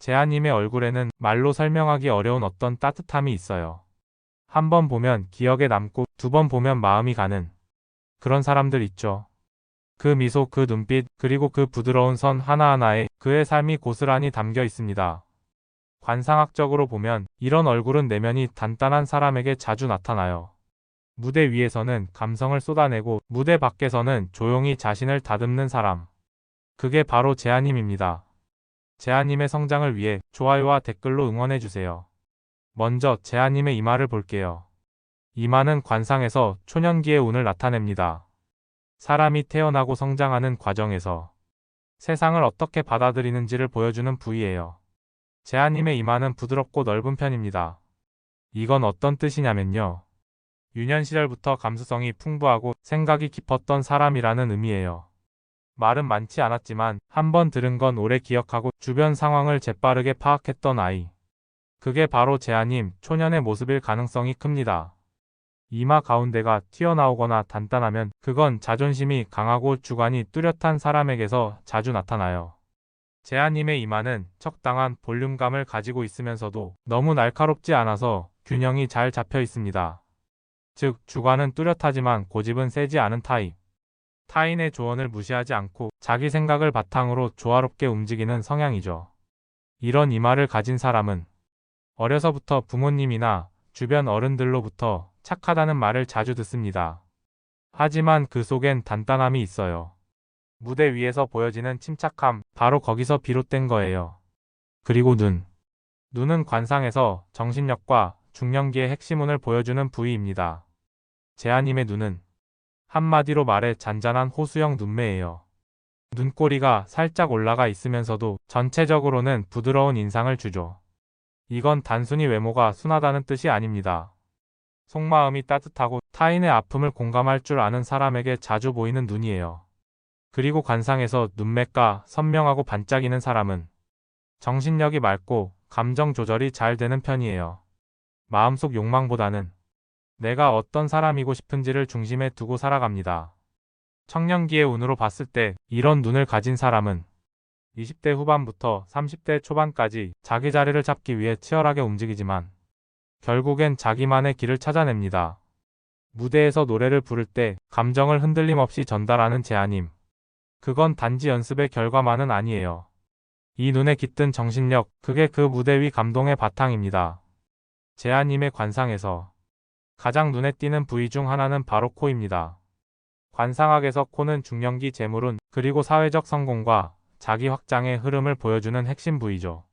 재하님의 얼굴에는 말로 설명하기 어려운 어떤 따뜻함이 있어요. 한 번 보면 기억에 남고 두 번 보면 마음이 가는 그런 사람들 있죠. 그 미소, 그 눈빛, 그리고 그 부드러운 선 하나하나에 그의 삶이 고스란히 담겨 있습니다. 관상학적으로 보면 이런 얼굴은 내면이 단단한 사람에게 자주 나타나요. 무대 위에서는 감성을 쏟아내고 무대 밖에서는 조용히 자신을 다듬는 사람. 그게 바로 재하님입니다. 재하님의 성장을 위해 좋아요와 댓글로 응원해주세요. 먼저 재하님의 이마를 볼게요. 이마는 관상에서 초년기의 운을 나타냅니다. 사람이 태어나고 성장하는 과정에서 세상을 어떻게 받아들이는지를 보여주는 부위예요. 재하님의 이마는 부드럽고 넓은 편입니다. 이건 어떤 뜻이냐면요. 유년 시절부터 감수성이 풍부하고 생각이 깊었던 사람이라는 의미예요. 말은 많지 않았지만 한 번 들은 건 오래 기억하고 주변 상황을 재빠르게 파악했던 아이. 그게 바로 재하님 초년의 모습일 가능성이 큽니다. 이마 가운데가 튀어나오거나 단단하면 그건 자존심이 강하고 주관이 뚜렷한 사람에게서 자주 나타나요. 재하님의 이마는 적당한 볼륨감을 가지고 있으면서도 너무 날카롭지 않아서 균형이 잘 잡혀 있습니다. 즉, 주관은 뚜렷하지만 고집은 세지 않은 타입. 타인의 조언을 무시하지 않고 자기 생각을 바탕으로 조화롭게 움직이는 성향이죠. 이런 이마를 가진 사람은 어려서부터 부모님이나 주변 어른들로부터 착하다는 말을 자주 듣습니다. 하지만 그 속엔 단단함이 있어요. 무대 위에서 보여지는 침착함, 바로 거기서 비롯된 거예요. 그리고 눈은 관상에서 정신력과 중년기의 핵심운을 보여주는 부위입니다. 재하님의 눈은 한마디로 말해 잔잔한 호수형 눈매예요. 눈꼬리가 살짝 올라가 있으면서도 전체적으로는 부드러운 인상을 주죠. 이건 단순히 외모가 순하다는 뜻이 아닙니다. 속마음이 따뜻하고 타인의 아픔을 공감할 줄 아는 사람에게 자주 보이는 눈이에요. 그리고 관상에서 눈매가 선명하고 반짝이는 사람은 정신력이 맑고 감정 조절이 잘 되는 편이에요. 마음속 욕망보다는 내가 어떤 사람이고 싶은지를 중심에 두고 살아갑니다. 청년기의 운으로 봤을 때 이런 눈을 가진 사람은 20대 후반부터 30대 초반까지 자기 자리를 잡기 위해 치열하게 움직이지만 결국엔 자기만의 길을 찾아냅니다. 무대에서 노래를 부를 때 감정을 흔들림 없이 전달하는 재하님. 그건 단지 연습의 결과만은 아니에요. 이 눈에 깃든 정신력, 그게 그 무대 위 감동의 바탕입니다. 재하님의 관상에서 가장 눈에 띄는 부위 중 하나는 바로 코입니다. 관상학에서 코는 중년기 재물운, 그리고 사회적 성공과 자기 확장의 흐름을 보여주는 핵심 부위죠.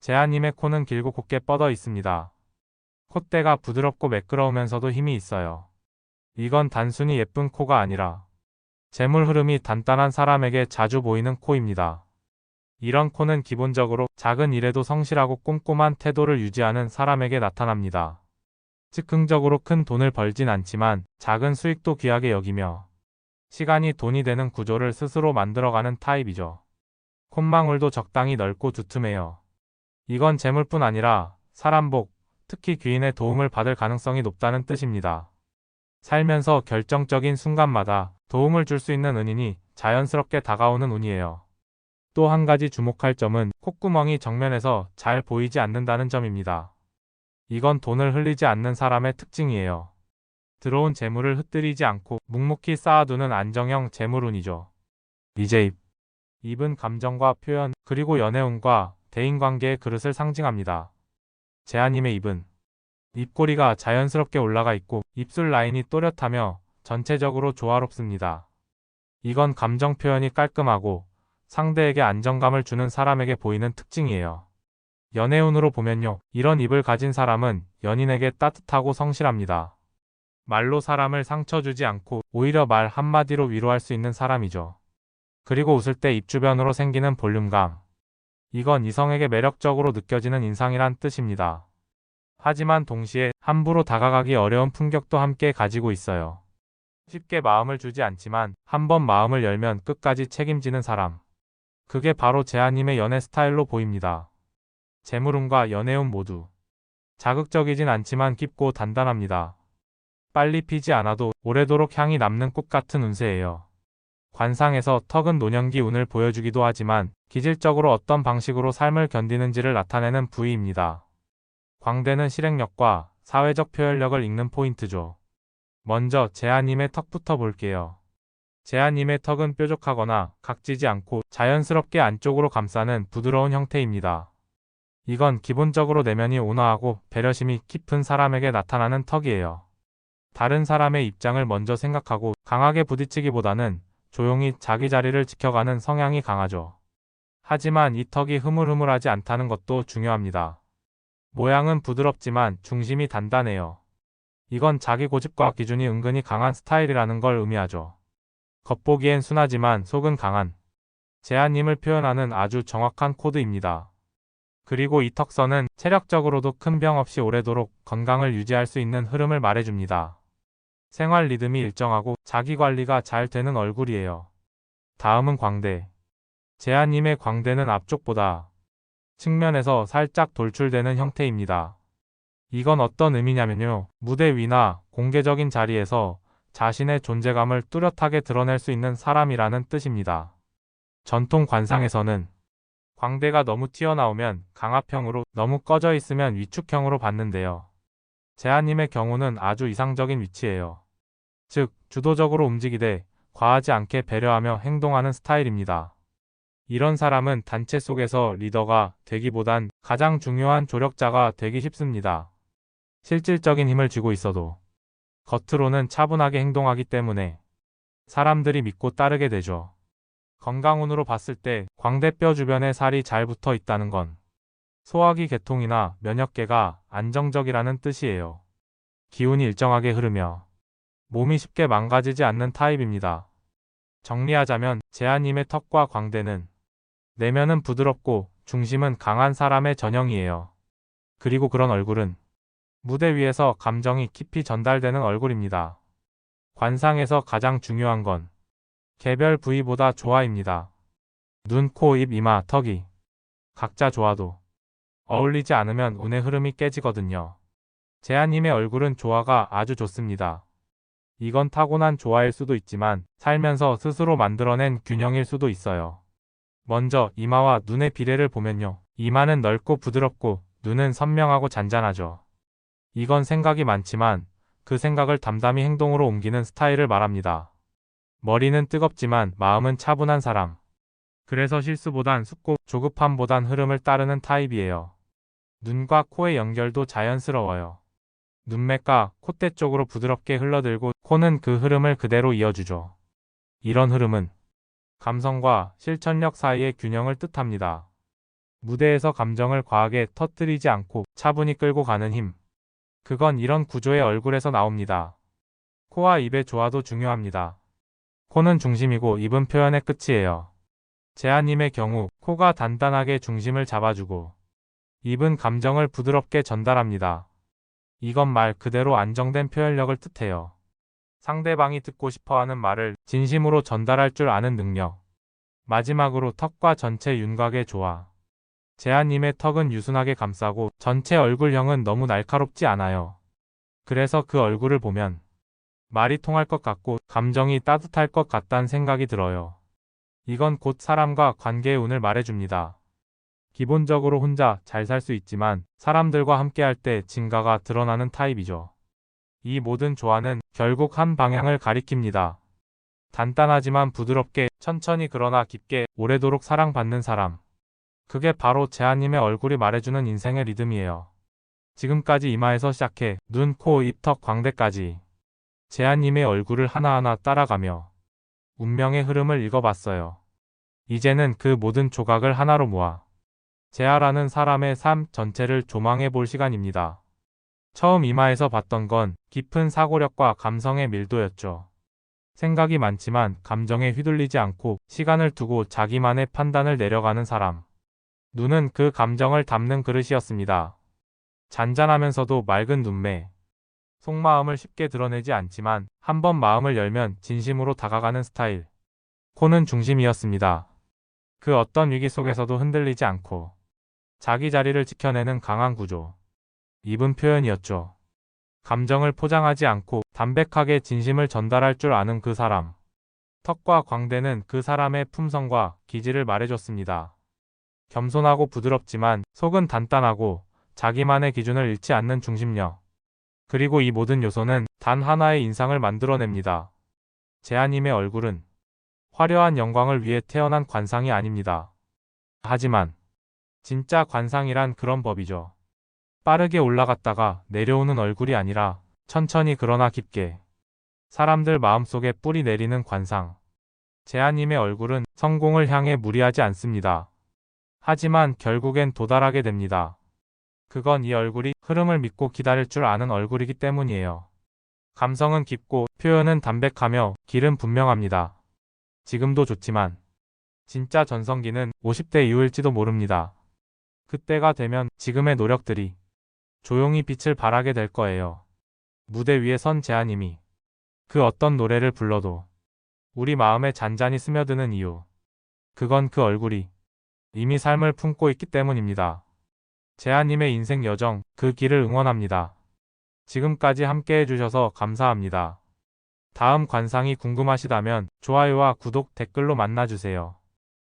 재하님의 코는 길고 곱게 뻗어 있습니다. 콧대가 부드럽고 매끄러우면서도 힘이 있어요. 이건 단순히 예쁜 코가 아니라 재물 흐름이 단단한 사람에게 자주 보이는 코입니다. 이런 코는 기본적으로 작은 일에도 성실하고 꼼꼼한 태도를 유지하는 사람에게 나타납니다. 즉흥적으로 큰 돈을 벌진 않지만 작은 수익도 귀하게 여기며 시간이 돈이 되는 구조를 스스로 만들어가는 타입이죠. 콧망울도 적당히 넓고 두툼해요. 이건 재물뿐 아니라 사람 복, 특히 귀인의 도움을 받을 가능성이 높다는 뜻입니다. 살면서 결정적인 순간마다 도움을 줄 수 있는 은인이 자연스럽게 다가오는 운이에요. 또 한 가지 주목할 점은 콧구멍이 정면에서 잘 보이지 않는다는 점입니다. 이건 돈을 흘리지 않는 사람의 특징이에요. 들어온 재물을 흩뜨리지 않고 묵묵히 쌓아두는 안정형 재물운이죠. 이제 입은 감정과 표현, 그리고 연애운과 대인관계의 그릇을 상징합니다. 재하님의 입은 입꼬리가 자연스럽게 올라가 있고 입술 라인이 또렷하며 전체적으로 조화롭습니다. 이건 감정 표현이 깔끔하고 상대에게 안정감을 주는 사람에게 보이는 특징이에요. 연애운으로 보면요. 이런 입을 가진 사람은 연인에게 따뜻하고 성실합니다. 말로 사람을 상처 주지 않고 오히려 말 한마디로 위로할 수 있는 사람이죠. 그리고 웃을 때 입 주변으로 생기는 볼륨감. 이건 이성에게 매력적으로 느껴지는 인상이란 뜻입니다. 하지만 동시에 함부로 다가가기 어려운 품격도 함께 가지고 있어요. 쉽게 마음을 주지 않지만 한번 마음을 열면 끝까지 책임지는 사람. 그게 바로 재하님의 연애 스타일로 보입니다. 재물운과 연애운 모두 자극적이진 않지만 깊고 단단합니다. 빨리 피지 않아도 오래도록 향이 남는 꽃 같은 운세예요. 관상에서 턱은 노년기 운을 보여주기도 하지만 기질적으로 어떤 방식으로 삶을 견디는지를 나타내는 부위입니다. 광대는 실행력과 사회적 표현력을 읽는 포인트죠. 먼저 제아님의 턱부터 볼게요. 제아님의 턱은 뾰족하거나 각지지 않고 자연스럽게 안쪽으로 감싸는 부드러운 형태입니다. 이건 기본적으로 내면이 온화하고 배려심이 깊은 사람에게 나타나는 턱이에요. 다른 사람의 입장을 먼저 생각하고 강하게 부딪히기보다는 조용히 자기 자리를 지켜가는 성향이 강하죠. 하지만 이 턱이 흐물흐물하지 않다는 것도 중요합니다. 모양은 부드럽지만 중심이 단단해요. 이건 자기 고집과 기준이 은근히 강한 스타일이라는 걸 의미하죠. 겉보기엔 순하지만 속은 강한 제아님을 표현하는 아주 정확한 코드입니다. 그리고 이 턱선은 체력적으로도 큰 병 없이 오래도록 건강을 유지할 수 있는 흐름을 말해줍니다. 생활 리듬이 일정하고 자기 관리가 잘 되는 얼굴이에요. 다음은 광대. 제아님의 광대는 앞쪽보다 측면에서 살짝 돌출되는 형태입니다. 이건 어떤 의미냐면요. 무대 위나 공개적인 자리에서 자신의 존재감을 뚜렷하게 드러낼 수 있는 사람이라는 뜻입니다. 전통 관상에서는 광대가 너무 튀어나오면 강압형으로, 너무 꺼져 있으면 위축형으로 봤는데요. 제아님의 경우는 아주 이상적인 위치예요. 즉, 주도적으로 움직이되 과하지 않게 배려하며 행동하는 스타일입니다. 이런 사람은 단체 속에서 리더가 되기보단 가장 중요한 조력자가 되기 쉽습니다. 실질적인 힘을 쥐고 있어도 겉으로는 차분하게 행동하기 때문에 사람들이 믿고 따르게 되죠. 건강운으로 봤을 때 광대뼈 주변에 살이 잘 붙어 있다는 건 소화기 계통이나 면역계가 안정적이라는 뜻이에요. 기운이 일정하게 흐르며 몸이 쉽게 망가지지 않는 타입입니다. 정리하자면 제아님의 턱과 광대는 내면은 부드럽고 중심은 강한 사람의 전형이에요. 그리고 그런 얼굴은 무대 위에서 감정이 깊이 전달되는 얼굴입니다. 관상에서 가장 중요한 건 개별 부위보다 조화입니다. 눈, 코, 입, 이마, 턱이 각자 좋아도 어울리지 않으면 운의 흐름이 깨지거든요. 제아님의 얼굴은 조화가 아주 좋습니다. 이건 타고난 조화일 수도 있지만 살면서 스스로 만들어낸 균형일 수도 있어요. 먼저 이마와 눈의 비례를 보면요. 이마는 넓고 부드럽고 눈은 선명하고 잔잔하죠. 이건 생각이 많지만 그 생각을 담담히 행동으로 옮기는 스타일을 말합니다. 머리는 뜨겁지만 마음은 차분한 사람. 그래서 실수보단 숙고, 조급함보단 흐름을 따르는 타입이에요. 눈과 코의 연결도 자연스러워요. 눈매가 콧대 쪽으로 부드럽게 흘러들고 코는 그 흐름을 그대로 이어주죠. 이런 흐름은 감성과 실천력 사이의 균형을 뜻합니다. 무대에서 감정을 과하게 터뜨리지 않고 차분히 끌고 가는 힘. 그건 이런 구조의 얼굴에서 나옵니다. 코와 입의 조화도 중요합니다. 코는 중심이고 입은 표현의 끝이에요. 제아님의 경우 코가 단단하게 중심을 잡아주고 입은 감정을 부드럽게 전달합니다. 이건 말 그대로 안정된 표현력을 뜻해요. 상대방이 듣고 싶어하는 말을 진심으로 전달할 줄 아는 능력. 마지막으로 턱과 전체 윤곽의 조화. 제아님의 턱은 유순하게 감싸고 전체 얼굴형은 너무 날카롭지 않아요. 그래서 그 얼굴을 보면 말이 통할 것 같고 감정이 따뜻할 것 같다는 생각이 들어요. 이건 곧 사람과 관계의 운을 말해줍니다. 기본적으로 혼자 잘 살 수 있지만 사람들과 함께할 때 진가가 드러나는 타입이죠. 이 모든 조화는 결국 한 방향을 가리킵니다. 단단하지만 부드럽게, 천천히 그러나 깊게, 오래도록 사랑받는 사람. 그게 바로 제아님의 얼굴이 말해주는 인생의 리듬이에요. 지금까지 이마에서 시작해 눈, 코, 입, 턱, 광대까지 제아님의 얼굴을 하나하나 따라가며 운명의 흐름을 읽어봤어요. 이제는 그 모든 조각을 하나로 모아 제아라는 사람의 삶 전체를 조망해 볼 시간입니다. 처음 이마에서 봤던 건 깊은 사고력과 감성의 밀도였죠. 생각이 많지만 감정에 휘둘리지 않고 시간을 두고 자기만의 판단을 내려가는 사람. 눈은 그 감정을 담는 그릇이었습니다. 잔잔하면서도 맑은 눈매. 속마음을 쉽게 드러내지 않지만 한번 마음을 열면 진심으로 다가가는 스타일. 코는 중심이었습니다. 그 어떤 위기 속에서도 흔들리지 않고 자기 자리를 지켜내는 강한 구조. 입은 표현이었죠. 감정을 포장하지 않고 담백하게 진심을 전달할 줄 아는 그 사람. 턱과 광대는 그 사람의 품성과 기질을 말해줬습니다. 겸손하고 부드럽지만 속은 단단하고 자기만의 기준을 잃지 않는 중심력. 그리고 이 모든 요소는 단 하나의 인상을 만들어냅니다. 재하님의 얼굴은 화려한 영광을 위해 태어난 관상이 아닙니다. 하지만 진짜 관상이란 그런 법이죠. 빠르게 올라갔다가 내려오는 얼굴이 아니라 천천히 그러나 깊게 사람들 마음속에 뿌리 내리는 관상. 재하님의 얼굴은 성공을 향해 무리하지 않습니다. 하지만 결국엔 도달하게 됩니다. 그건 이 얼굴이 흐름을 믿고 기다릴 줄 아는 얼굴이기 때문이에요. 감성은 깊고 표현은 담백하며 길은 분명합니다. 지금도 좋지만 진짜 전성기는 50대 이후일지도 모릅니다. 그때가 되면 지금의 노력들이 조용히 빛을 발하게 될 거예요. 무대 위에 선 재하님이 그 어떤 노래를 불러도 우리 마음에 잔잔히 스며드는 이유. 그건 그 얼굴이 이미 삶을 품고 있기 때문입니다. 재하님의 인생 여정, 그 길을 응원합니다. 지금까지 함께 해주셔서 감사합니다. 다음 관상이 궁금하시다면 좋아요와 구독, 댓글로 만나주세요.